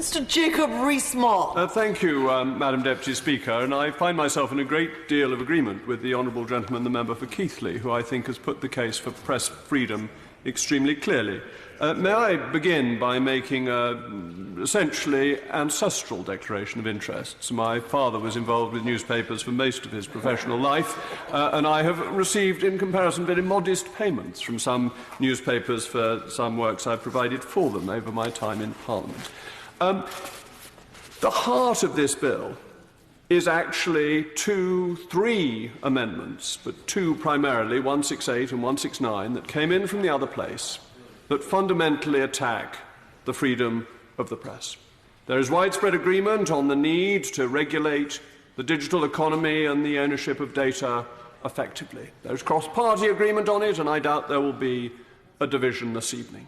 Mr. Jacob Rees-Mogg. Thank you, Madam Deputy Speaker, and I find myself in a great deal of agreement with the honourable gentleman, the member for Keighley, who I think has put the case for press freedom extremely clearly. May I begin by making an essentially ancestral declaration of interests. My father was involved with newspapers for most of his professional life, and I have received, in comparison, very modest payments from some newspapers for some works I provided for them over my time in Parliament. The heart of this bill is actually three amendments, but two primarily, 168 and 169, that came in from the other place, that fundamentally attack the freedom of the press. There is widespread agreement on the need to regulate the digital economy and the ownership of data effectively. There is cross-party agreement on it, and I doubt there will be a division this evening.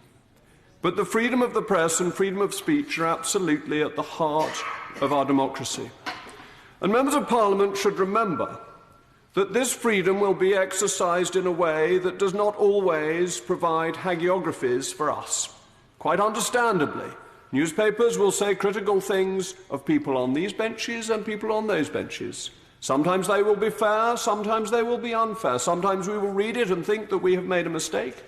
But the freedom of the press and freedom of speech are absolutely at the heart of our democracy. And members of Parliament should remember that this freedom will be exercised in a way that does not always provide hagiographies for us. Quite understandably, newspapers will say critical things of people on these benches and people on those benches. Sometimes they will be fair, sometimes they will be unfair. Sometimes we will read it and think that we have made a mistake.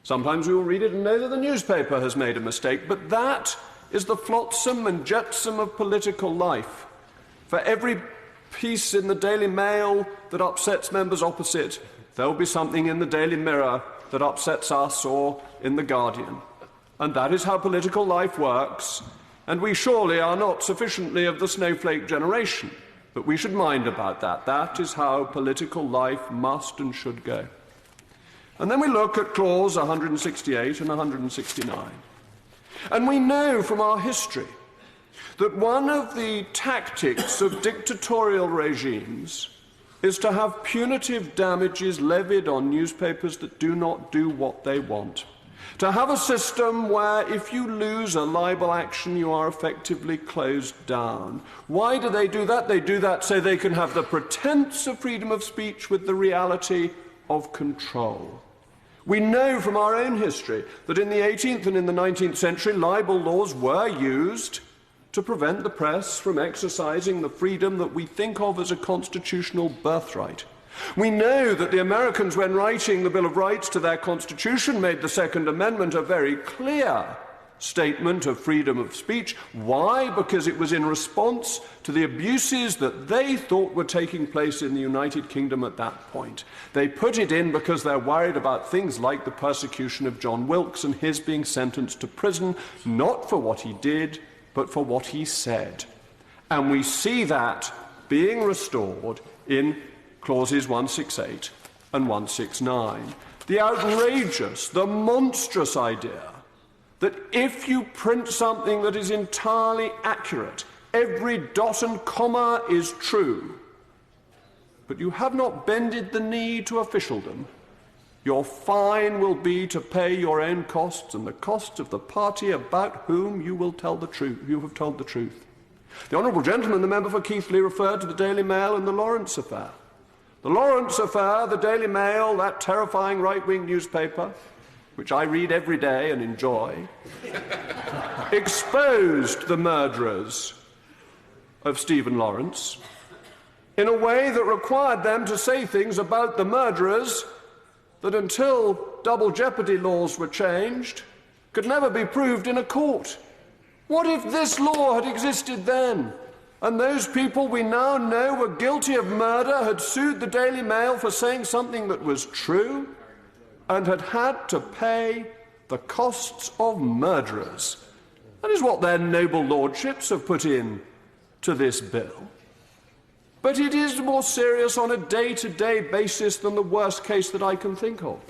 Sometimes we will read it and know that the newspaper has made a mistake. But that is the flotsam and jetsam of political life. For every piece in the Daily Mail that upsets members opposite, there will be something in the Daily Mirror that upsets us, or in the Guardian. And that is how political life works, and we surely are not sufficiently of the snowflake generation that we should mind about that. That is how political life must and should go. And then we look at clause 168 and 169. And we know from our history that one of the tactics of dictatorial regimes is to have punitive damages levied on newspapers that do not do what they want. To have a system where if you lose a libel action, you are effectively closed down. Why do they do that? They do that so they can have the pretense of freedom of speech with the reality of control. We know from our own history that in the 18th and in the 19th century, libel laws were used to prevent the press from exercising the freedom that we think of as a constitutional birthright. We know that the Americans, when writing the Bill of Rights to their Constitution, made the Second Amendment a very clear statement of freedom of speech. Why? Because it was in response to the abuses that they thought were taking place in the United Kingdom at that point. They put it in because they're worried about things like the persecution of John Wilkes and his being sentenced to prison, not for what he did, but for what he said. And we see that being restored in clauses 168 and 169. The outrageous, the monstrous idea that if you print something that is entirely accurate, every dot and comma is true, but you have not bended the knee to officialdom, your fine will be to pay your own costs and the costs of the party about whom you will tell the truth. You have told the truth. The honourable gentleman, the member for Keighley, referred to the Daily Mail and the Lawrence affair. The Lawrence affair, the Daily Mail, that terrifying right-wing newspaper, which I read every day and enjoy, exposed the murderers of Stephen Lawrence in a way that required them to say things about the murderers that, until double jeopardy laws were changed, could never be proved in a court. What if this law had existed then, and those people we now know were guilty of murder had sued the Daily Mail for saying something that was true and had had to pay the costs of murderers? That is what their noble lordships have put in to this bill. But it is more serious on a day-to-day basis than the worst case that I can think of.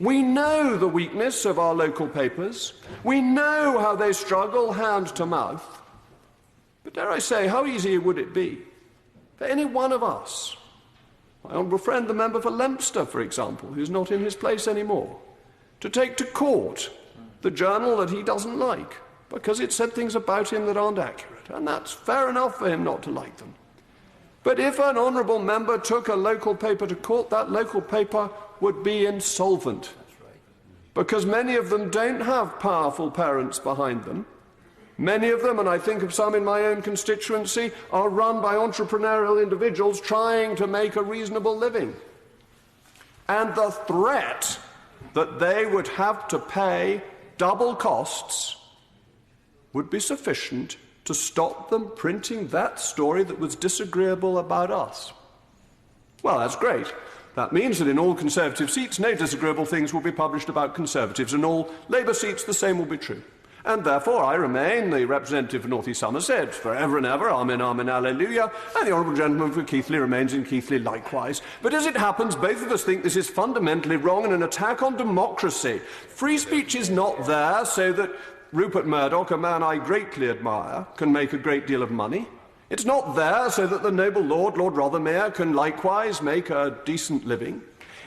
We know the weakness of our local papers. We know how they struggle hand to mouth. But dare I say, how easy would it be for any one of us, my honourable friend, the member for Leinster, for example, who's not in his place anymore, to take to court the journal that he doesn't like because it said things about him that aren't accurate? And that's fair enough for him not to like them. But if an honourable member took a local paper to court, that local paper would be insolvent, because many of them don't have powerful parents behind them. Many of them, and I think of some in my own constituency, are run by entrepreneurial individuals trying to make a reasonable living. And the threat that they would have to pay double costs would be sufficient to stop them printing that story that was disagreeable about us. Well, that's great. That means that in all Conservative seats, no disagreeable things will be published about Conservatives. In all Labour seats, the same will be true. And therefore, I remain the representative for North East Somerset forever and ever, amen, amen, alleluia, and the honourable gentleman for Keighley remains in Keighley likewise. But as it happens, both of us think this is fundamentally wrong and an attack on democracy. Free speech is not there so that Rupert Murdoch, a man I greatly admire, can make a great deal of money. It's not there so that the noble Lord Rothermere, can likewise make a decent living.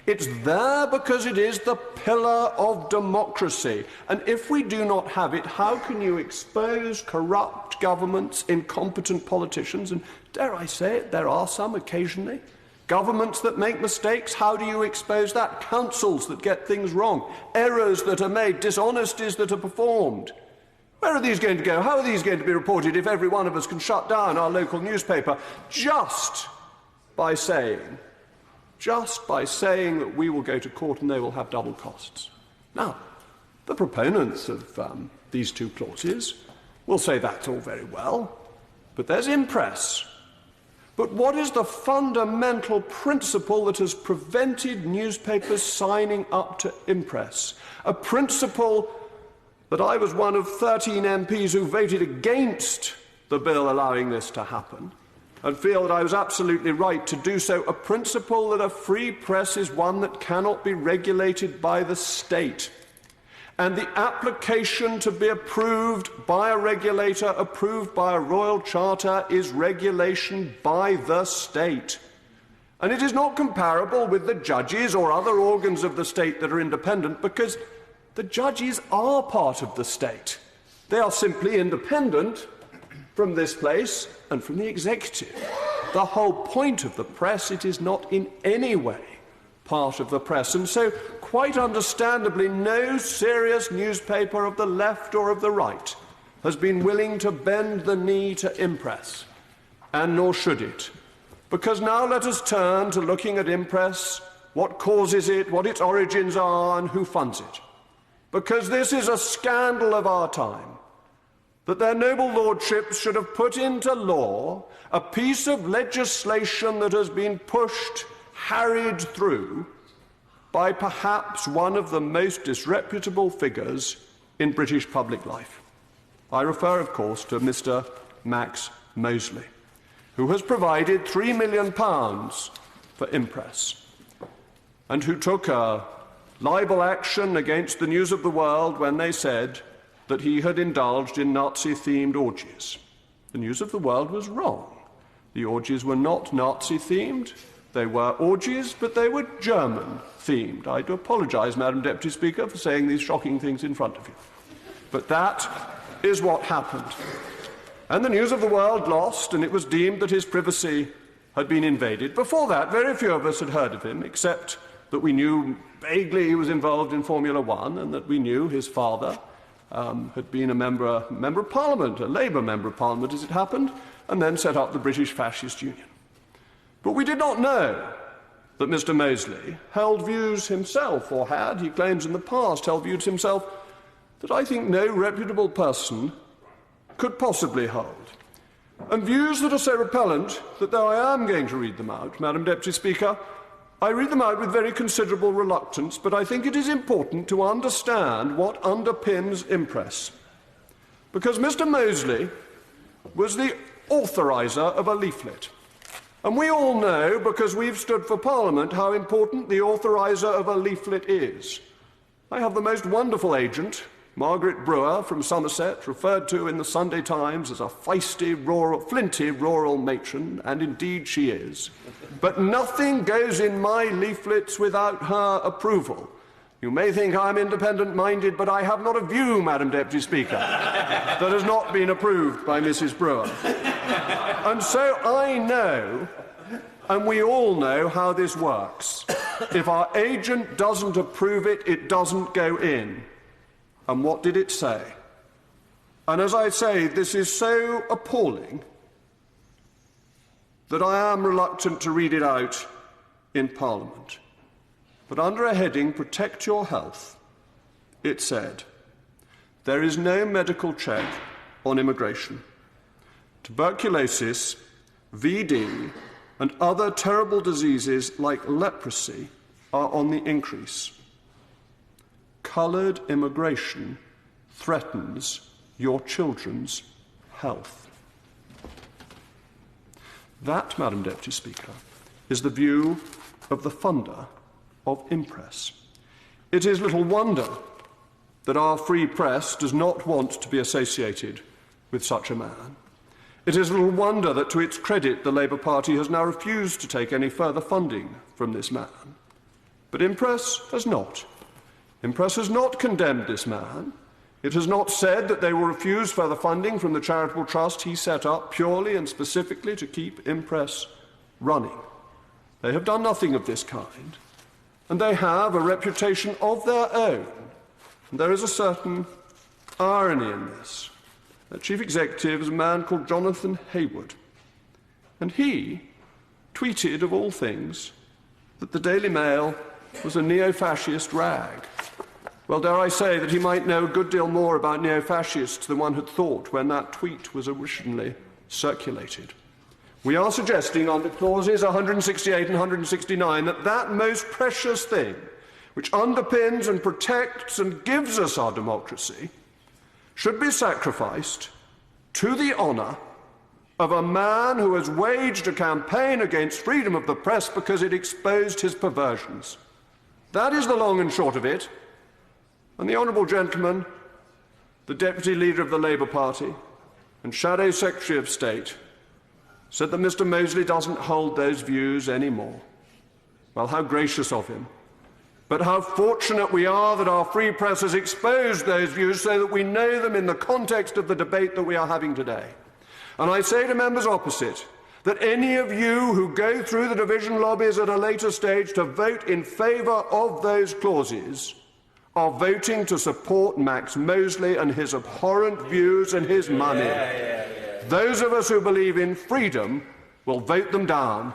It's there because it is the pillar of democracy. And if we do not have it, how can you expose corrupt governments, incompetent politicians, and dare I say it, there are some occasionally, governments that make mistakes? How do you expose that? Councils that get things wrong, errors that are made, dishonesties that are performed. Where are these going to go? How are these going to be reported if every one of us can shut down our local newspaper just by saying that we will go to court and they will have double costs? Now, the proponents of these two clauses will say that's all very well, but there's impress. But what is the fundamental principle that has prevented newspapers signing up to impress? A principle that I was one of 13 MPs who voted against the bill allowing this to happen, and feel that I was absolutely right to do so. A principle that a free press is one that cannot be regulated by the state. And the application to be approved by a regulator, approved by a royal charter, is regulation by the state. And it is not comparable with the judges or other organs of the state that are independent, because the judges are part of the state. They are simply independent from this place and from the executive. The whole point of the press, it is not in any way part of the press. And so, quite understandably, no serious newspaper of the left or of the right has been willing to bend the knee to impress, and nor should it. Because now let us turn to looking at impress, what causes it, what its origins are, and who funds it. Because this is a scandal of our time, that their noble lordships should have put into law a piece of legislation that has been pushed, harried through by perhaps one of the most disreputable figures in British public life. I refer, of course, to Mr. Max Mosley, who has provided £3 million for impress, and who took a libel action against the News of the World when they said that he had indulged in Nazi-themed orgies. The News of the World was wrong. The orgies were not Nazi-themed. They were orgies, but they were German-themed. I do apologise, Madam Deputy Speaker, for saying these shocking things in front of you. But that is what happened. And the News of the World lost, and it was deemed that his privacy had been invaded. Before that, very few of us had heard of him, except that we knew vaguely he was involved in Formula One, and that we knew his father had been a member of Parliament, a Labour member of Parliament as it happened, and then set up the British Fascist Union. But we did not know that Mr. Mosley held views himself, or had, he claims in the past, held views himself that I think no reputable person could possibly hold. And views that are so repellent that, though I am going to read them out, Madam Deputy Speaker, I read them out with very considerable reluctance, but I think it is important to understand what underpins impress. Because Mr. Mosley was the authoriser of a leaflet. And we all know, because we've stood for Parliament, how important the authoriser of a leaflet is. I have the most wonderful agent, Margaret Brewer from Somerset, referred to in the Sunday Times as a feisty, flinty rural matron, and indeed she is. But nothing goes in my leaflets without her approval. You may think I'm independent-minded, but I have not a view, Madam Deputy Speaker, that has not been approved by Mrs. Brewer. And so I know, and we all know, how this works. If our agent doesn't approve it, it doesn't go in. And what did it say? And as I say, this is so appalling that I am reluctant to read it out in Parliament. But under a heading, Protect Your Health, it said, there is no medical check on immigration. Tuberculosis, VD, and other terrible diseases like leprosy are on the increase. Coloured immigration threatens your children's health. That, Madam Deputy Speaker, is the view of the funder of Impress. It is little wonder that our free press does not want to be associated with such a man. It is little wonder that, to its credit, the Labour Party has now refused to take any further funding from this man. But Impress has not. Impress has not condemned this man. It has not said that they will refuse further funding from the charitable trust he set up purely and specifically to keep Impress running. They have done nothing of this kind, and they have a reputation of their own. And there is a certain irony in this. The chief executive is a man called Jonathan Hayward, and he tweeted, of all things, that the Daily Mail was a neo-fascist rag. Well, dare I say that he might know a good deal more about neo-fascists than one had thought when that tweet was originally circulated. We are suggesting under clauses 168 and 169 that that most precious thing, which underpins and protects and gives us our democracy, should be sacrificed to the honour of a man who has waged a campaign against freedom of the press because it exposed his perversions. That is the long and short of it. And the honourable gentleman, the Deputy Leader of the Labour Party and Shadow Secretary of State, said that Mr. Mosley doesn't hold those views anymore. Well, how gracious of him. But how fortunate we are that our free press has exposed those views so that we know them in the context of the debate that we are having today. And I say to members opposite that any of you who go through the division lobbies at a later stage to vote in favour of those clauses are voting to support Max Mosley and his abhorrent views and his money. Those of us who believe in freedom will vote them down.